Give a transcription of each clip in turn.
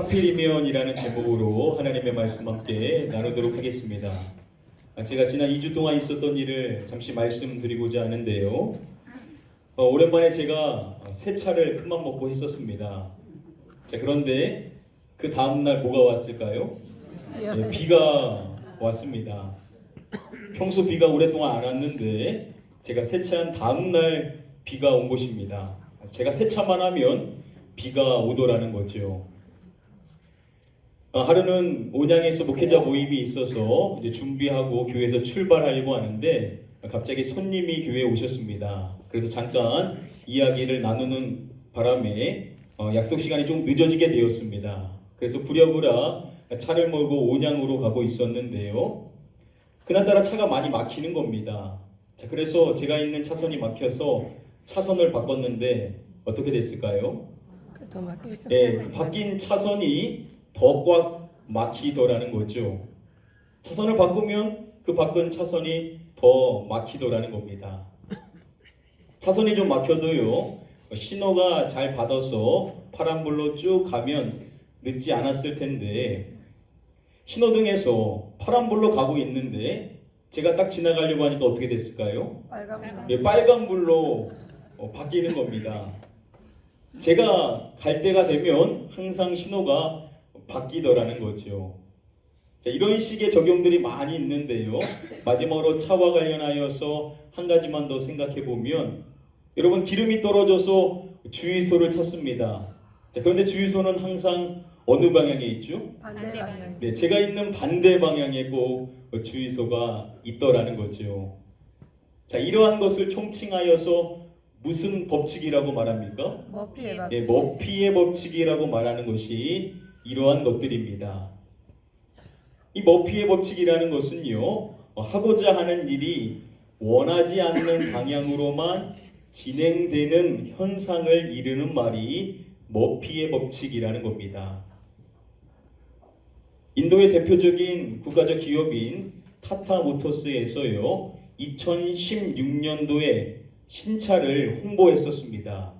하필이면이라는 제목으로 하나님의 말씀 함께 나누도록 하겠습니다. 제가 지난 2주 동안 있었던 일을 잠시 말씀드리고자 하는데요. 오랜만에 제가 새 차를 큰맘 먹고 했었습니다. 그런데 그 다음날 뭐가 왔을까요? 비가 왔습니다. 평소 비가 오랫동안 안 왔는데 제가 세차한 다음날 비가 온 것입니다. 제가 세차만 하면 비가 오더라는 거죠. 하루는 온양에서 목회자 모임이 있어서 이제 준비하고 교회에서 출발하려고 하는데 갑자기 손님이 교회에 오셨습니다. 그래서 잠깐 이야기를 나누는 바람에 약속 시간이 좀 늦어지게 되었습니다. 그래서 부랴부랴 차를 몰고 온양으로 가고 있었는데요. 그날따라 차가 많이 막히는 겁니다. 그래서 제가 있는 차선이 막혀서 차선을 바꿨는데 어떻게 됐을까요? 그 바뀐 차선이 더 꽉 막히더라는 거죠. 차선을 바꾸면 그 바꾼 차선이 더 막히더라는 겁니다. 차선이 좀 막혀도요, 신호가 잘 받아서 파란불로 쭉 가면 늦지 않았을 텐데 신호등에서 파란불로 가고 있는데 제가 딱 지나가려고 하니까 어떻게 됐을까요? 빨간불로 바뀌는 겁니다. 제가 갈 때가 되면 항상 신호가 바뀌더라는 거죠. 이런 식의 적용들이 많이 있는데요. 마지막으로 차와 관련하여서 한 가지만 더 생각해 보면 여러분, 기름이 떨어져서 주유소를 찾습니다. 그런데 주유소는 항상 어느 방향에 있죠? 반대 방향. 네, 제가 있는 반대 방향에 꼭 주유소가 있더라는 거죠. 이러한 것을 총칭하여서 무슨 법칙이라고 말합니까? 머피의 법칙. 네, 머피의 법칙이라고 말하는 것이 이러한 것들입니다. 이 머피의 법칙이라는 것은요, 하고자 하는 일이 원하지 않는 방향으로만 진행되는 현상을 이르는 말이 머피의 법칙이라는 겁니다. 인도의 대표적인 국가적 기업인 타타 모터스에서요, 2016년도에 신차를 홍보했었습니다.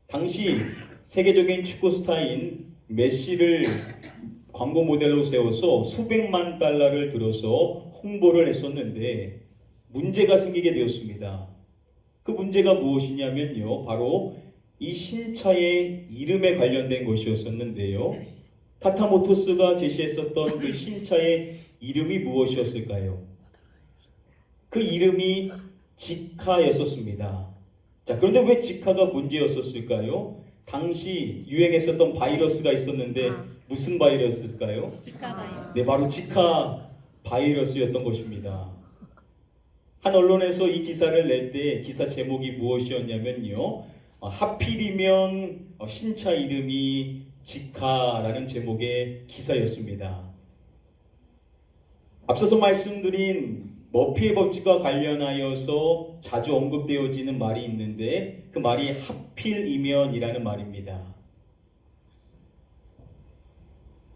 당시 세계적인 축구 스타인 메시를 광고 모델로 세워서 수백만 달러를 들어서 홍보를 했었는데 문제가 생기게 되었습니다. 그 문제가 무엇이냐면요, 바로 이 신차의 이름에 관련된 것이었었는데요. 타타모터스가 제시했었던 그 신차의 이름이 무엇이었을까요? 그 이름이 지카였었습니다. 그런데 왜 지카가 문제였었을까요? 당시 유행했었던 바이러스가 있었는데 무슨 바이러스일까요? 지카 바이러스. 네, 바로 지카 바이러스였던 것입니다. 한 언론에서 이 기사를 낼 때 기사 제목이 무엇이었냐면요, 하필이면 신차 이름이 지카라는 제목의 기사였습니다. 앞서서 말씀드린 머피의 법칙과 관련하여서 자주 언급되어지는 말이 있는데 그 말이 하필이면이라는 말입니다.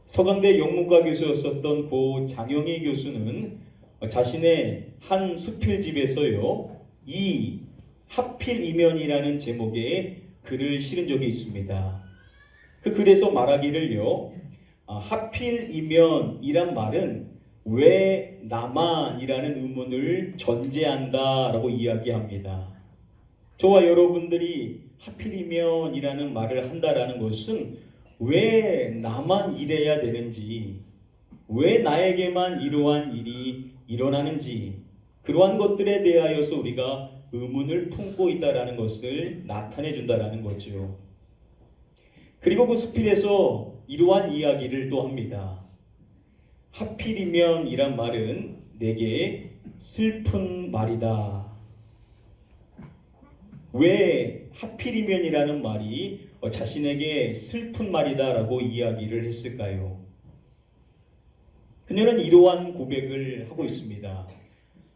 서강대 영문과 교수였었던 고 장영희 교수는 자신의 한 수필집에서요, 이 하필이면이라는 제목의 글을 실은 적이 있습니다. 그 글에서 말하기를요, 하필이면이란 말은 왜 나만이라는 의문을 전제한다라고 이야기합니다. 저와 여러분들이 하필이면이라는 말을 한다라는 것은 왜 나만 이래야 되는지, 왜 나에게만 이러한 일이 일어나는지, 그러한 것들에 대하여서 우리가 의문을 품고 있다라는 것을 나타내 준다라는 거죠. 그리고 그 수필에서 이러한 이야기를 또 합니다. 하필이면이란 말은 내게 슬픈 말이다. 왜 하필이면이라는 말이 자신에게 슬픈 말이다라고 이야기를 했을까요? 그녀는 이러한 고백을 하고 있습니다.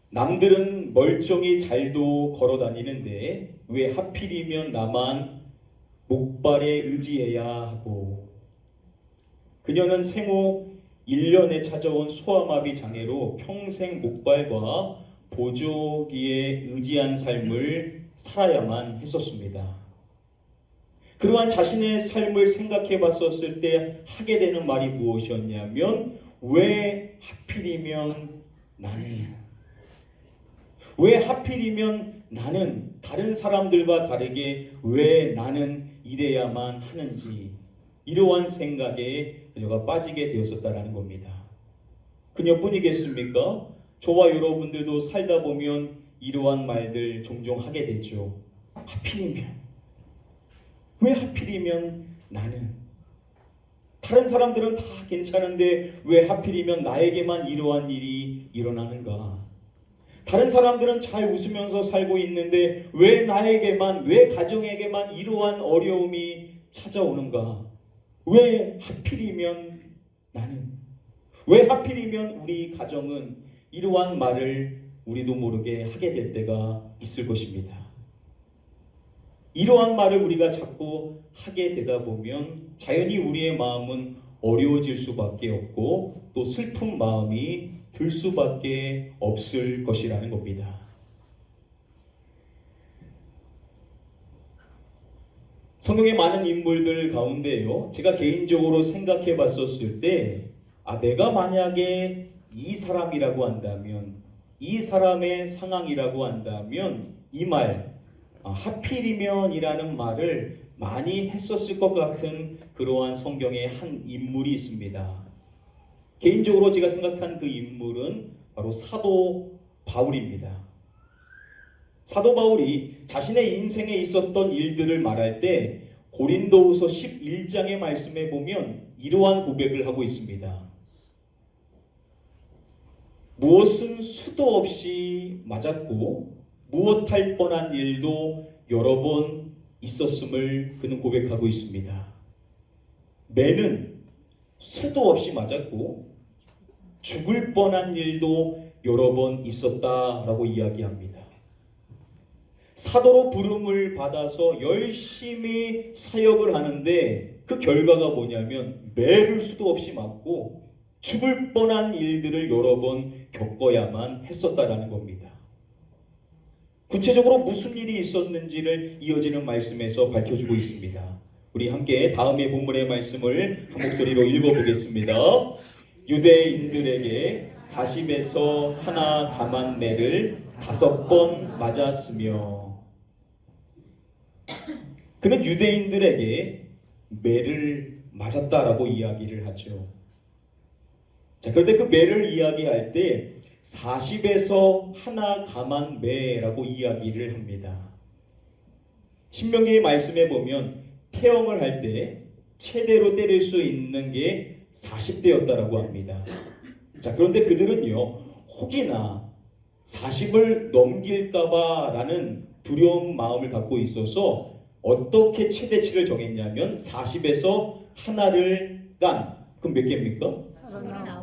남들은 멀쩡히 잘도 걸어 다니는데 왜 하필이면 나만 목발에 의지해야 하고, 그녀는 생후 1년에 찾아온 소아마비 장애로 평생 목발과 보조기에 의지한 삶을 살아야만 했었습니다. 그러한 자신의 삶을 생각해 봤었을 때 하게 되는 말이 무엇이었냐면 왜 하필이면 나는? 왜 하필이면 나는 다른 사람들과 다르게 왜 나는 이래야만 하는지 이러한 생각에 그녀가 빠지게 되었었다라는 겁니다. 그녀뿐이겠습니까? 저와 여러분들도 살다 보면 이러한 말들 종종 하게 되죠. 하필이면 왜 하필이면 나는? 다른 사람들은 다 괜찮은데 왜 하필이면 나에게만 이러한 일이 일어나는가? 다른 사람들은 잘 웃으면서 살고 있는데 왜 나에게만, 왜 가정에게만 이러한 어려움이 찾아오는가? 왜 하필이면 나는? 왜 하필이면 우리 가정은 이러한 말을 우리도 모르게 하게 될 때가 있을 것입니다. 이러한 말을 우리가 자꾸 하게 되다 보면 자연히 우리의 마음은 어려워질 수밖에 없고 또 슬픈 마음이 들 수밖에 없을 것이라는 겁니다. 성경의 많은 인물들 가운데요, 제가 개인적으로 생각해 봤었을 때 내가 만약에 이 사람이라고 한다면, 이 사람의 상황이라고 한다면 이 말, 하필이면이라는 말을 많이 했었을 것 같은 그러한 성경의 한 인물이 있습니다. 개인적으로 제가 생각한 그 인물은 바로 사도 바울입니다. 사도 바울이 자신의 인생에 있었던 일들을 말할 때 고린도후서 11장의 말씀에 보면 이러한 고백을 하고 있습니다. 무엇은 수도 없이 맞았고 무엇할 뻔한 일도 여러 번 있었음을 그는 고백하고 있습니다. 매는 수도 없이 맞았고 죽을 뻔한 일도 여러 번 있었다라고 이야기합니다. 사도로 부름을 받아서 열심히 사역을 하는데 그 결과가 뭐냐면 매를 수도 없이 맞고 죽을 뻔한 일들을 여러 번 겪어야만 했었다라는 겁니다. 구체적으로 무슨 일이 있었는지를 이어지는 말씀에서 밝혀주고 있습니다. 우리 함께 다음의 본문의 말씀을 한 목소리로 읽어보겠습니다. 유대인들에게 40에서 하나 감한 매를 5번 맞았으며, 그는 유대인들에게 매를 맞았다라고 이야기를 하죠. 자, 그런데 그 매를 이야기할 때 40에서 하나 감한 매라고 이야기를 합니다. 신명기의 말씀에 보면 태형을 할 때 최대로 때릴 수 있는 게 40대였다라고 합니다. 자, 그런데 그들은요, 혹이나 40을 넘길까봐 라는 두려운 마음을 갖고 있어서 어떻게 최대치를 정했냐면 40에서 하나를 깐, 그럼 몇 개입니까?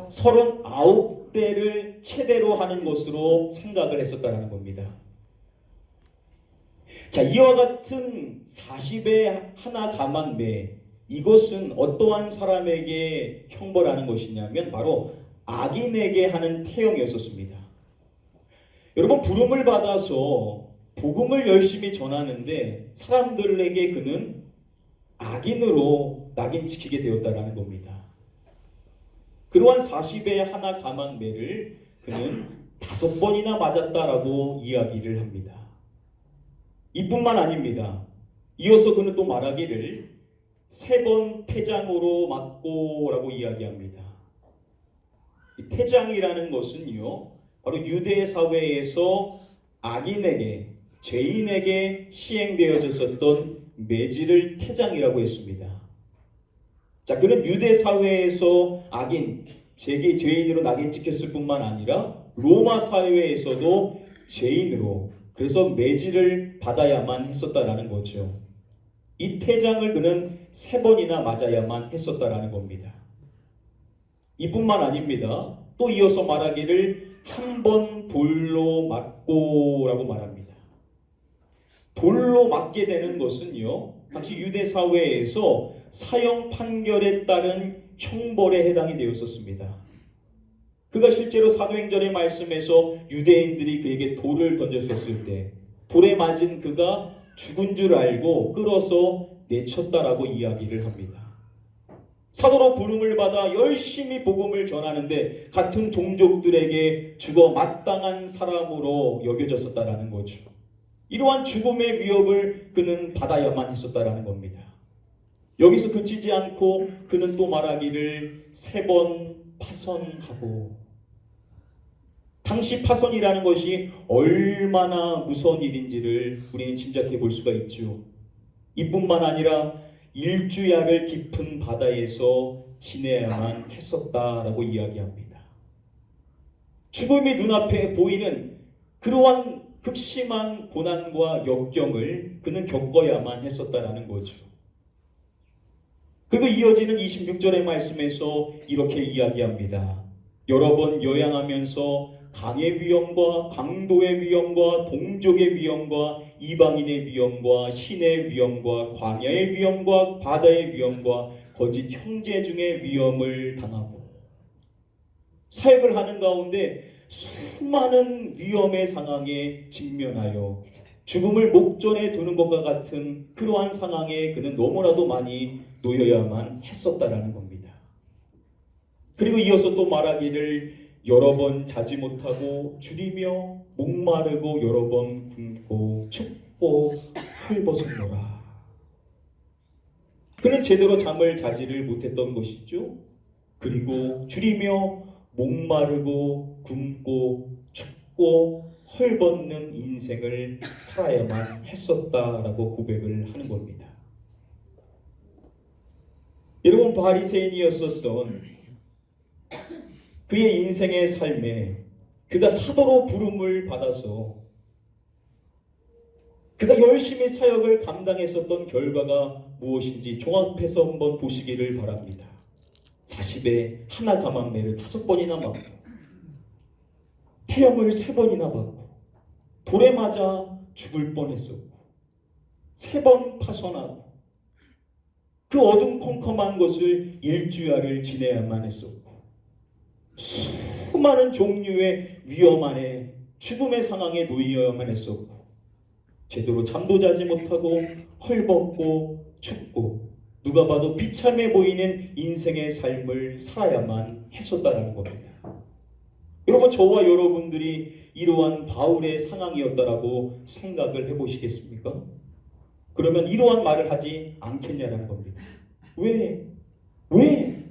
39대를 최대로 하는 것으로 생각을 했었다는 겁니다. 자, 이와 같은 40에 하나 감한 매, 이것은 어떠한 사람에게 형벌하는 것이냐면 바로 악인에게 하는 태형이었었습니다. 여러분, 부름을 받아서 복음을 열심히 전하는데 사람들에게 그는 악인으로 낙인찍히게 되었다는 겁니다. 그러한 40에 하나 감한 매를 그는 5번이나 맞았다라고 이야기를 합니다. 이뿐만 아닙니다. 이어서 그는 또 말하기를 3번 태장으로 맞고 라고 이야기합니다. 이 태장이라는 것은요, 바로 유대 사회에서 악인에게, 죄인에게 시행되어졌었던 매질을 태장이라고 했습니다. 자, 그는 유대 사회에서 악인, 죄인으로 낙인 찍혔을 뿐만 아니라 로마 사회에서도 죄인으로, 그래서 매질을 받아야만 했었다라는 거죠. 이 태장을 그는 3번이나 맞아야만 했었다라는 겁니다. 이뿐만 아닙니다. 또 이어서 말하기를 1번 돌로 맞고 라고 말합니다. 돌로 맞게 되는 것은요, 당시 유대 사회에서 사형 판결에 따른 형벌에 해당이 되었었습니다. 그가 실제로 사도행전의 말씀에서 유대인들이 그에게 돌을 던졌었을 때 돌에 맞은 그가 죽은 줄 알고 끌어서 내쳤다라고 이야기를 합니다. 사도로 부름을 받아 열심히 복음을 전하는데 같은 종족들에게 죽어 마땅한 사람으로 여겨졌었다라는 거죠. 이러한 죽음의 위협을 그는 받아야만 했었다라는 겁니다. 여기서 그치지 않고 그는 또 말하기를 3번 파선하고, 당시 파선이라는 것이 얼마나 무서운 일인지를 우리는 짐작해 볼 수가 있죠. 이뿐만 아니라 일주야를 깊은 바다에서 지내야만 했었다라고 이야기합니다. 죽음이 눈앞에 보이는 그러한 극심한 고난과 역경을 그는 겪어야만 했었다라는 거죠. 그리고 이어지는 26절의 말씀에서 이렇게 이야기합니다. 여러 번 여행하면서 강의 위험과 강도의 위험과 동족의 위험과 이방인의 위험과 신의 위험과 광야의 위험과 바다의 위험과 거짓 형제 중의 위험을 당하고, 사역을 하는 가운데 수많은 위험의 상황에 직면하여 죽음을 목전에 두는 것과 같은 그러한 상황에 그는 너무나도 많이 놓여야만 했었다라는 겁니다. 그리고 이어서 또 말하기를 여러 번 자지 못하고 줄이며 목마르고 여러 번 굶고 춥고 헐벗었노라. 그는 제대로 잠을 자지를 못했던 것이죠. 그리고 줄이며 목마르고 굶고 춥고 헐벗는 인생을 살아야만 했었다라고 고백을 하는 겁니다. 여러분, 바리새인이었었던 그의 인생의 삶에 그가 사도로 부름을 받아서 그가 열심히 사역을 감당했었던 결과가 무엇인지 종합해서 한번 보시기를 바랍니다. 40에 하나 가만매를 5번이나 맞고, 태형을 3번이나 받고, 돌에 맞아 죽을 뻔했었고, 3번 파선하고, 그 어둠컴컴한 것을 일주야를 지내야만 했었고, 수많은 종류의 위험 안에 죽음의 상황에 놓여야만 했었고, 제대로 잠도 자지 못하고 헐벗고 춥고 누가 봐도 비참해 보이는 인생의 삶을 살아야만 했었다라는 겁니다. 여러분, 저와 여러분들이 이러한 바울의 상황이었다라고 생각을 해보시겠습니까? 그러면 이러한 말을 하지 않겠냐라는 겁니다. 왜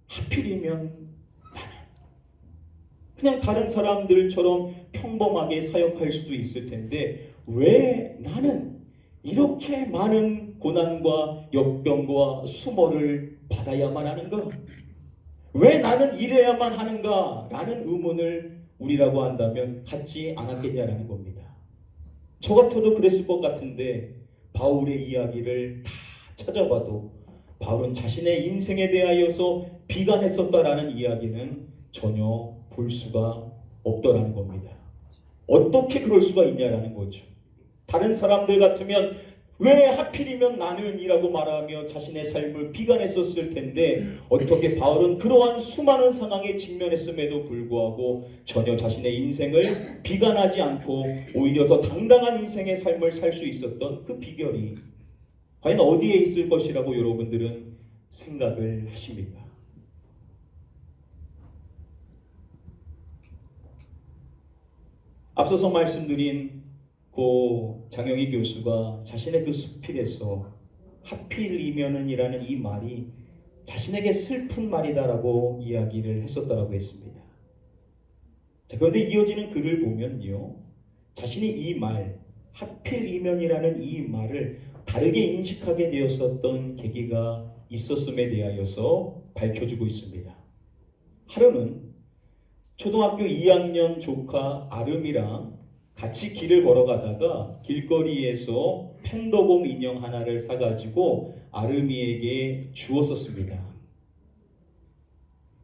하필이면 그냥 다른 사람들처럼 평범하게 사역할 수도 있을 텐데 왜 나는 이렇게 많은 고난과 역경과 수모를 받아야만 하는가? 왜 나는 이래야만 하는가? 라는 의문을 우리라고 한다면 갖지 않았겠냐라는 겁니다. 저 같아도 그랬을 것 같은데 바울의 이야기를 다 찾아봐도 바울은 자신의 인생에 대하여서 비관했었다라는 이야기는 전혀 볼 수가 없더라는 겁니다. 어떻게 그럴 수가 있냐라는 거죠. 다른 사람들 같으면 왜 하필이면 나는 이라고 말하며 자신의 삶을 비관했었을 텐데 어떻게 바울은 그러한 수많은 상황에 직면했음에도 불구하고 전혀 자신의 인생을 비관하지 않고 오히려 더 당당한 인생의 삶을 살 수 있었던 그 비결이 과연 어디에 있을 것이라고 여러분들은 생각을 하십니까? 앞서서 말씀드린 고 장영희 교수가 자신의 그 수필에서 하필이면은이라는 이 말이 자신에게 슬픈 말이다라고 이야기를 했었다라고 했습니다. 자, 그런데 이어지는 글을 보면요, 자신이 이 말, 하필이면이라는 이 말을 다르게 인식하게 되었었던 계기가 있었음에 대하여서 밝혀주고 있습니다. 하루는 초등학교 2학년 조카 아름이랑 같이 길을 걸어가다가 길거리에서 펜더공 인형 하나를 사가지고 아름이에게 주었었습니다.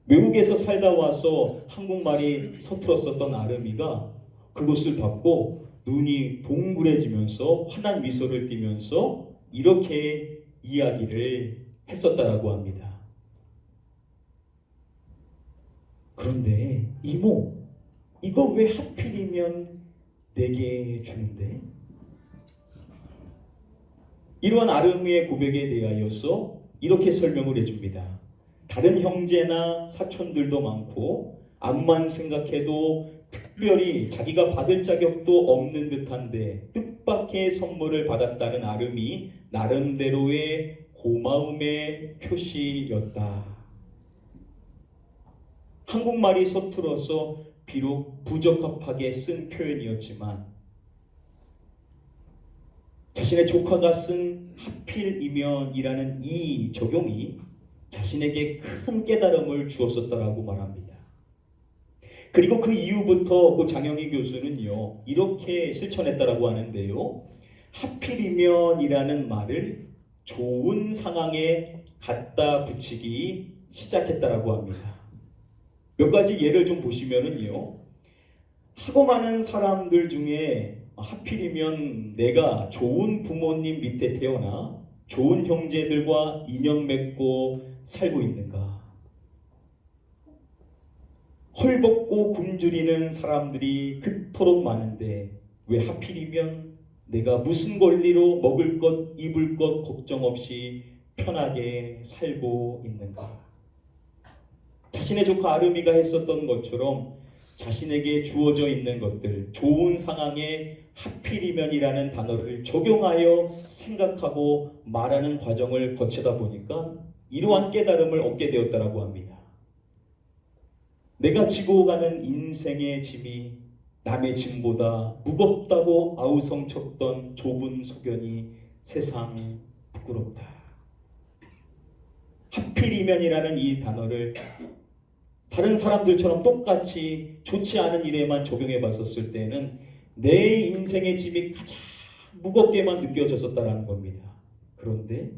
외국에서 살다 와서 한국말이 서툴었었던 아름이가 그것을 받고 눈이 동그래지면서 환한 미소를 띠면서 이렇게 이야기를 했었다라고 합니다. 그런데 이모, 이거 왜 하필이면 내게 주는데? 이러한 아름이의 고백에 대하여서 이렇게 설명을 해줍니다. 다른 형제나 사촌들도 많고 암만 생각해도 특별히 자기가 받을 자격도 없는 듯한데 뜻밖의 선물을 받았다는 아름이 나름대로의 고마움의 표시였다. 한국말이 서툴어서 비록 부적합하게 쓴 표현이었지만 자신의 조카가 쓴 하필이면이라는 이 적용이 자신에게 큰 깨달음을 주었었다라고 말합니다. 그리고 그 이후부터 그 장영희 교수는요, 이렇게 실천했다라고 하는데요. 하필이면이라는 말을 좋은 상황에 갖다 붙이기 시작했다라고 합니다. 몇 가지 예를 좀 보시면은요. 하고 많은 사람들 중에 하필이면 내가 좋은 부모님 밑에 태어나 좋은 형제들과 인연 맺고 살고 있는가? 헐벗고 굶주리는 사람들이 그토록 많은데 왜 하필이면 내가 무슨 권리로 먹을 것, 입을 것 걱정 없이 편하게 살고 있는가? 자신의 조카 아름이가 했었던 것처럼 자신에게 주어져 있는 것들, 좋은 상황에 하필이면이라는 단어를 적용하여 생각하고 말하는 과정을 거치다 보니까 이러한 깨달음을 얻게 되었다라고 합니다. 내가 지고 가는 인생의 짐이 남의 짐보다 무겁다고 아우성쳤던 좁은 소견이 세상 부끄럽다. 하필이면이라는 이 단어를 다른 사람들처럼 똑같이 좋지 않은 일에만 적용해 봤었을 때는 내 인생의 짐이 가장 무겁게만 느껴졌었다라는 겁니다. 그런데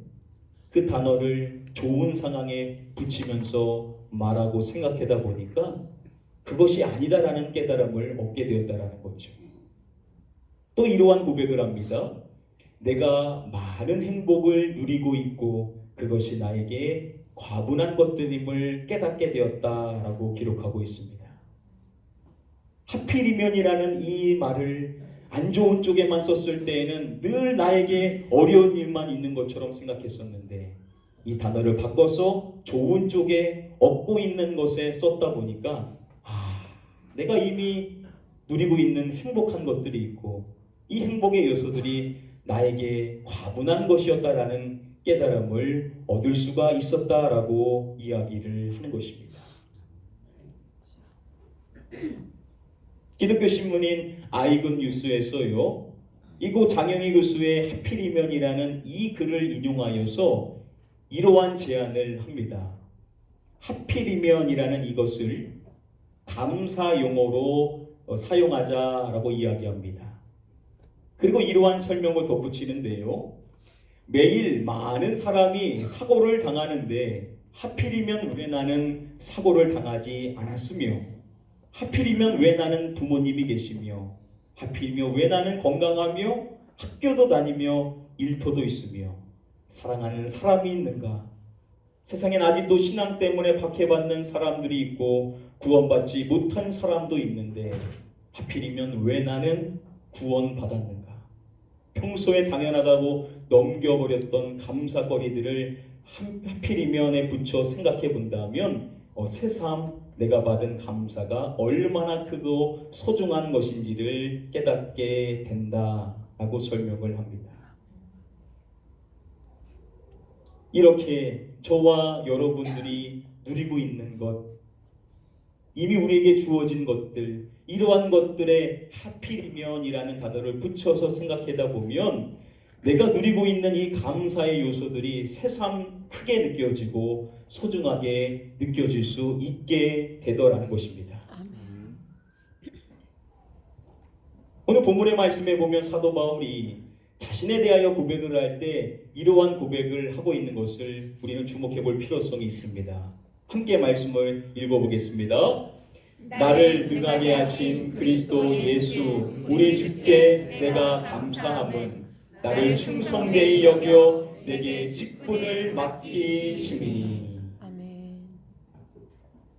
그 단어를 좋은 상황에 붙이면서 말하고 생각하다 보니까 그것이 아니다라는 깨달음을 얻게 되었다라는 거죠. 또 이러한 고백을 합니다. 내가 많은 행복을 누리고 있고 그것이 나에게 과분한 것들임을 깨닫게 되었다라고 기록하고 있습니다. 하필이면이라는 이 말을 안 좋은 쪽에만 썼을 때에는 늘 나에게 어려운 일만 있는 것처럼 생각했었는데 이 단어를 바꿔서 좋은 쪽에 얻고 있는 것에 썼다 보니까 내가 이미 누리고 있는 행복한 것들이 있고 이 행복의 요소들이 나에게 과분한 것이었다라는 깨달음을 얻을 수가 있었다라고 이야기를 하는 것입니다. 기독교 신문인 아이건 뉴스에서요, 이곳 장영희 교수의 하필이면이라는 이 글을 인용하여서 이러한 제안을 합니다. 하필이면이라는 이것을 감사 용어로 사용하자라고 이야기합니다. 그리고 이러한 설명을 덧붙이는데요. 매일 많은 사람이 사고를 당하는데 하필이면 왜 나는 사고를 당하지 않았으며 하필이면 왜 나는 부모님이 계시며 하필이면 왜 나는 건강하며 학교도 다니며 일터도 있으며 사랑하는 사람이 있는가? 세상엔 아직도 신앙 때문에 박해받는 사람들이 있고 구원받지 못한 사람도 있는데 하필이면 왜 나는 구원받았는가? 평소에 당연하다고 넘겨버렸던 감사거리들을 하필이면에 붙여 생각해 본다면 새삼 내가 받은 감사가 얼마나 크고 소중한 것인지를 깨닫게 된다라고 설명을 합니다. 이렇게 저와 여러분들이 누리고 있는 것, 이미 우리에게 주어진 것들, 이러한 것들에 하필이면이라는 단어를 붙여서 생각하다 보면 내가 누리고 있는 이 감사의 요소들이 새삼 크게 느껴지고 소중하게 느껴질 수 있게 되더라는 것입니다. 오늘 본문의 말씀에 보면 사도 바울이 자신에 대하여 고백을 할 때 이러한 고백을 하고 있는 것을 우리는 주목해 볼 필요성이 있습니다. 함께 말씀을 읽어보겠습니다. 나를 능하게 하신 그리스도 예수 우리 주께 내가 감사함은 나를 충성되이 여겨 내게 직분을 맡기심이니.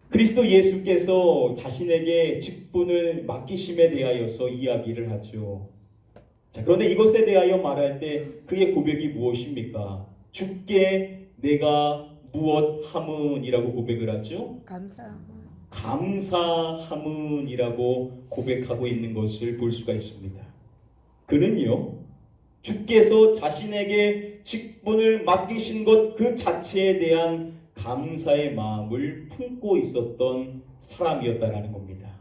그리스도 예수께서 자신에게 직분을 맡기심에 대하여서 이야기를 하죠. 자, 그런데 이것에 대하여 말할 때 그의 고백이 무엇입니까? 주께 내가 무엇 함은이라고 고백을 하죠. 감사함은이라고 고백하고 있는 것을 볼 수가 있습니다. 그는요, 주께서 자신에게 직분을 맡기신 것 그 자체에 대한 감사의 마음을 품고 있었던 사람이었다라는 겁니다.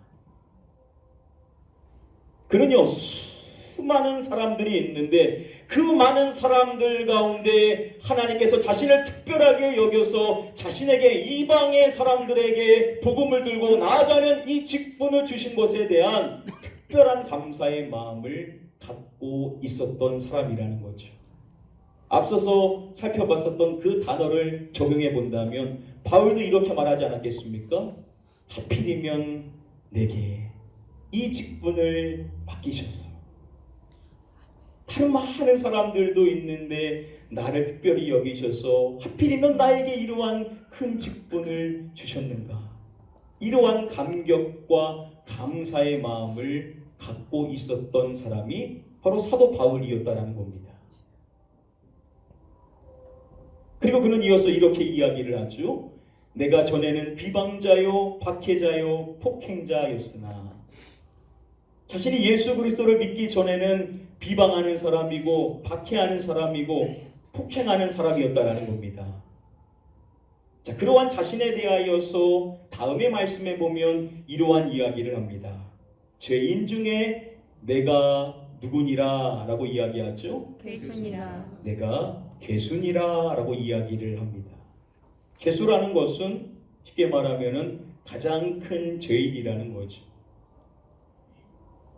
그는요, 수많은 사람들이 있는데 그 많은 사람들 가운데 하나님께서 자신을 특별하게 여겨서 자신에게 이방의 사람들에게 복음을 들고 나아가는 이 직분을 주신 것에 대한 특별한 감사의 마음을 갖고 있었던 사람이라는 거죠. 앞서서 살펴봤었던 그 단어를 적용해 본다면 바울도 이렇게 말하지 않았겠습니까? 하필이면 내게 이 직분을 맡기셨어. 다른 많은 사람들도 있는데 나를 특별히 여기셔서 하필이면 나에게 이러한 큰 직분을 주셨는가? 이러한 감격과 감사의 마음을 갖고 있었던 사람이 바로 사도 바울이었다라는 겁니다. 그리고 그는 이어서 이렇게 이야기를 하죠. 내가 전에는 비방자요, 박해자요, 폭행자였으나 자신이 예수 그리스도를 믿기 전에는 비방하는 사람이고 박해하는 사람이고 폭행하는 사람이었다라는 겁니다. 자, 그러한 자신에 대하여서 다음의 말씀에 보면 이러한 이야기를 합니다. 죄인 중에 내가 누구니라 라고 이야기하죠. 괴순이라. 내가 괴순이라 라고 이야기를 합니다. 괴수라는 것은 쉽게 말하면 가장 큰 죄인이라는 거죠.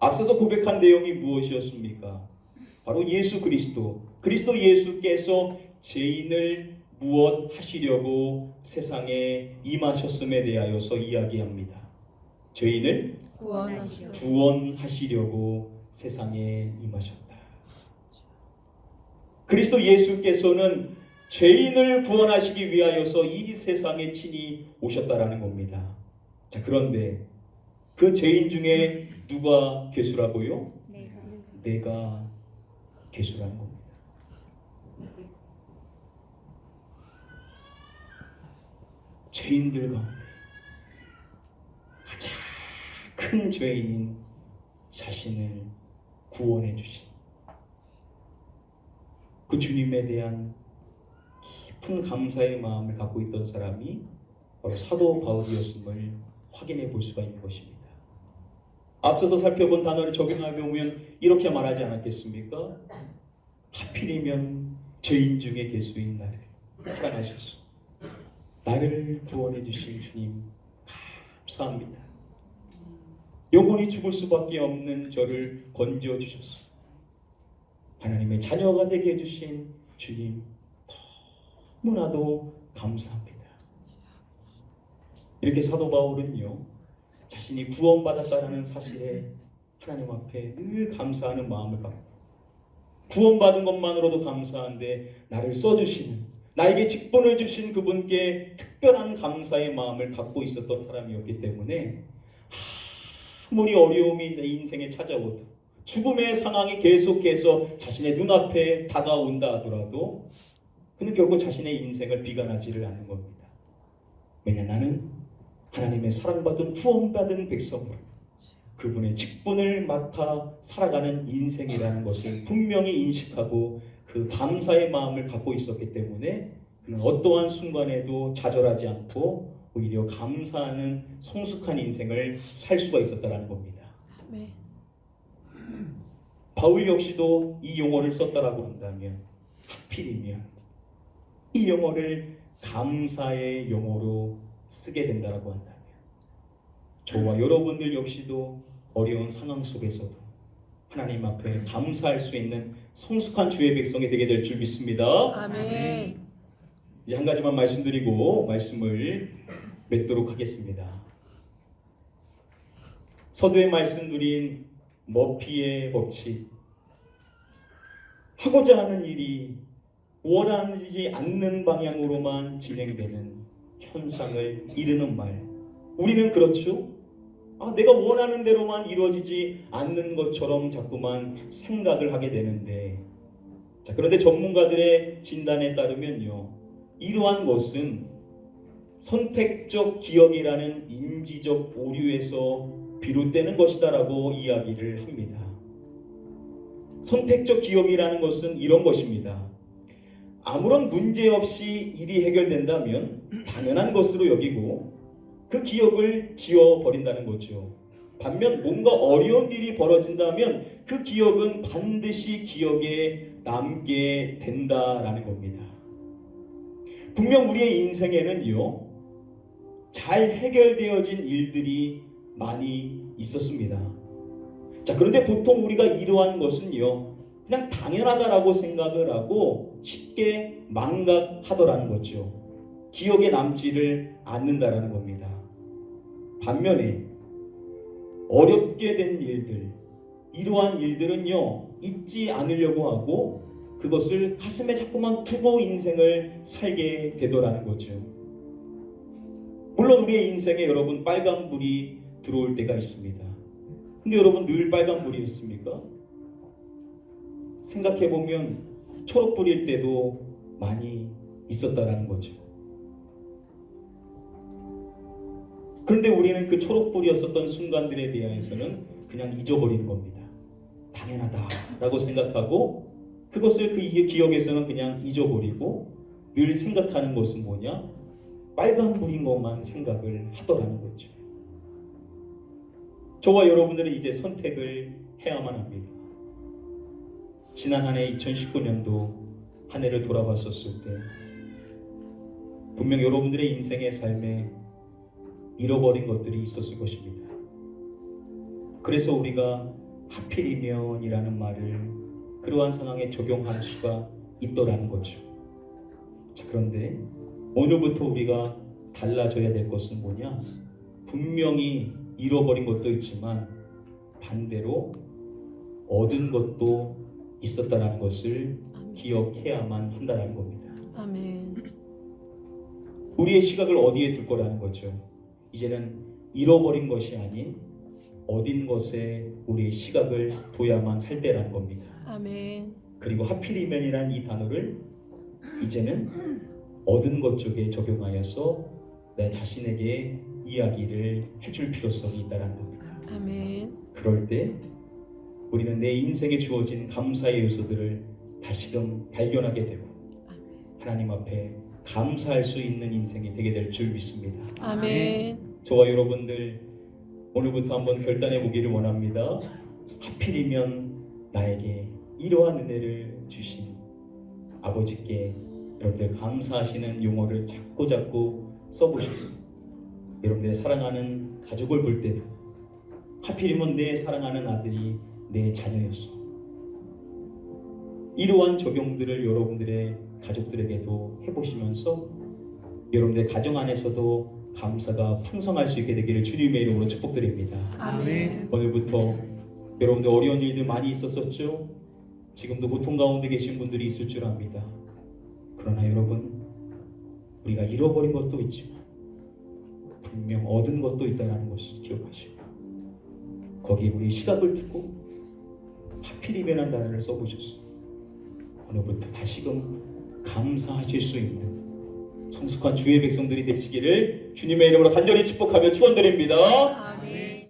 앞서서 고백한 내용이 무엇이었습니까? 바로 예수 그리스도 예수께서 죄인을 무엇 하시려고 세상에 임하셨음에 대하여서 이야기합니다. 죄인을 구원하시려고 세상에 임하셨다. 그리스도 예수께서는 죄인을 구원하시기 위하여서 이 세상에 친히 오셨다라는 겁니다. 자, 그런데 그 죄인 중에 누가 괴수라고요? 내가 괴수라는 겁니다. 죄인들 가운데 가장 큰 죄인인 자신을 구원해 주신 그 주님에 대한 깊은 감사의 마음을 갖고 있던 사람이 바로 사도 바울이었음을 확인해 볼 수가 있는 것입니다. 앞서서 살펴본 단어를 적용하게 보면 이렇게 말하지 않았겠습니까? 하필이면 죄인 중에 괴수인 나를 사랑하셔서 나를 구원해 주신 주님 감사합니다. 영원히 죽을 수밖에 없는 저를 건져 주셨소. 하나님의 자녀가 되게 해주신 주님 너무나도 감사합니다. 이렇게 사도 바울은요, 자신이 구원받았다는 사실에 하나님 앞에 늘 감사하는 마음을 갖고 구원받은 것만으로도 감사한데 나를 써주시는, 나에게 직분을 주신 그분께 특별한 감사의 마음을 갖고 있었던 사람이었기 때문에 아무리 어려움이 내 인생에 찾아오도 죽음의 상황이 계속해서 자신의 눈앞에 다가온다 하더라도 그는 결국 자신의 인생을 비관하지를 않는 겁니다. 왜냐, 나는 하나님의 사랑받은 구원받은 백성으로 그분의 직분을 맡아 살아가는 인생이라는 것을 분명히 인식하고 그 감사의 마음을 갖고 있었기 때문에 그는 어떠한 순간에도 좌절하지 않고 오히려 감사하는 성숙한 인생을 살 수가 있었다는 겁니다. 바울 역시도 이 용어를 썼다라고 한다면 하필이면 이 용어를 감사의 용어로 쓰게 된다라고 한다면 저와 여러분들 역시도 어려운 상황 속에서도 하나님 앞에 감사할 수 있는 성숙한 주의 백성이 되게 될 줄 믿습니다. 아멘. 이제 한 가지만 말씀드리고 말씀을 맺도록 하겠습니다. 서두에 말씀드린 머피의 법칙, 하고자 하는 일이 원하지 않는 방향으로만 진행되는 현상을 이르는 말, 우리는 그렇죠? 내가 원하는 대로만 이루어지지 않는 것처럼 자꾸만 생각을 하게 되는데, 자, 그런데 전문가들의 진단에 따르면요, 이러한 것은 선택적 기억이라는 인지적 오류에서 비롯되는 것이다라고 이야기를 합니다. 선택적 기억이라는 것은 이런 것입니다. 아무런 문제 없이 일이 해결된다면 당연한 것으로 여기고 그 기억을 지워버린다는 거죠. 반면 뭔가 어려운 일이 벌어진다면 그 기억은 반드시 기억에 남게 된다라는 겁니다. 분명 우리의 인생에는요, 잘 해결되어진 일들이 많이 있었습니다. 자, 그런데 보통 우리가 이러한 것은요, 그냥 당연하다라고 생각을 하고 쉽게 망각하더라는 거죠. 기억에 남지를 않는다라는 겁니다. 반면에 어렵게 된 일들, 이러한 일들은요, 잊지 않으려고 하고 그것을 가슴에 자꾸만 두고 인생을 살게 되더라는 거죠. 물론 우리의 인생에 여러분 빨간불이 들어올 때가 있습니다. 근데 여러분 늘 빨간불이었습니까? 생각해보면 초록불일 때도 많이 있었다라는 거죠. 그런데 우리는 그 초록불이었었던 순간들에 대해서는 그냥 잊어버리는 겁니다. 당연하다라고 생각하고 그것을 그 기억에서는 그냥 잊어버리고 늘 생각하는 것은 뭐냐? 빨간불인 것만 생각을 하더라는 거죠. 저와 여러분들은 이제 선택을 해야만 합니다. 지난 한 해 2019년도 한 해를 돌아봤었을 때 분명 여러분들의 인생의 삶에 잃어버린 것들이 있었을 것입니다. 그래서 우리가 하필이면이라는 말을 그러한 상황에 적용할 수가 있더라는 거죠. 자, 그런데 오늘부터 우리가 달라져야 될 것은 뭐냐? 분명히 잃어버린 것도 있지만 반대로 얻은 것도 있었다라는 것을 기억해야만 한다는 겁니다. 아멘. 우리의 시각을 어디에 둘 거라는 거죠. 이제는 잃어버린 것이 아닌 얻은 것에 우리의 시각을 둬야만 할 때라는 겁니다. 아멘. 그리고 하필이면이라는 이 단어를 이제는 얻은 것 쪽에 적용하여서 내 자신에게 이야기를 해줄 필요성이 있다는 겁니다. 아멘. 그럴 때 우리는 내 인생에 주어진 감사의 요소들을 다시금 발견하게 되고 하나님 앞에 감사할 수 있는 인생이 되게 될 줄 믿습니다. 아멘. 저와 여러분들 오늘부터 한번 결단해 보기를 원합니다. 하필이면 나에게 이러한 은혜를 주신 아버지께 여러분들 감사하시는 용어를 자꾸 써보셔서 여러분들의 사랑하는 가족을 볼 때도 하필이면 내 사랑하는 아들이 내 자녀였어. 이러한 적용들을 여러분들의 가족들에게도 해보시면서 여러분들의 가정 안에서도 감사가 풍성할 수 있게 되기를 주님의 이름으로 축복드립니다. 아멘. 오늘부터 여러분들 어려운 일들 많이 있었었죠? 지금도 고통 가운데 계신 분들이 있을 줄 압니다. 그러나 여러분, 우리가 잃어버린 것도 있지만 분명 얻은 것도 있다는 것을 기억하시고 거기에 우리 시각을 두고 하필이면한 단어를 써보셨습니다. 오늘부터 다시금 감사하실 수 있는 성숙한 주의 백성들이 되시기를 주님의 이름으로 간절히 축복하며 축원드립니다. 아멘.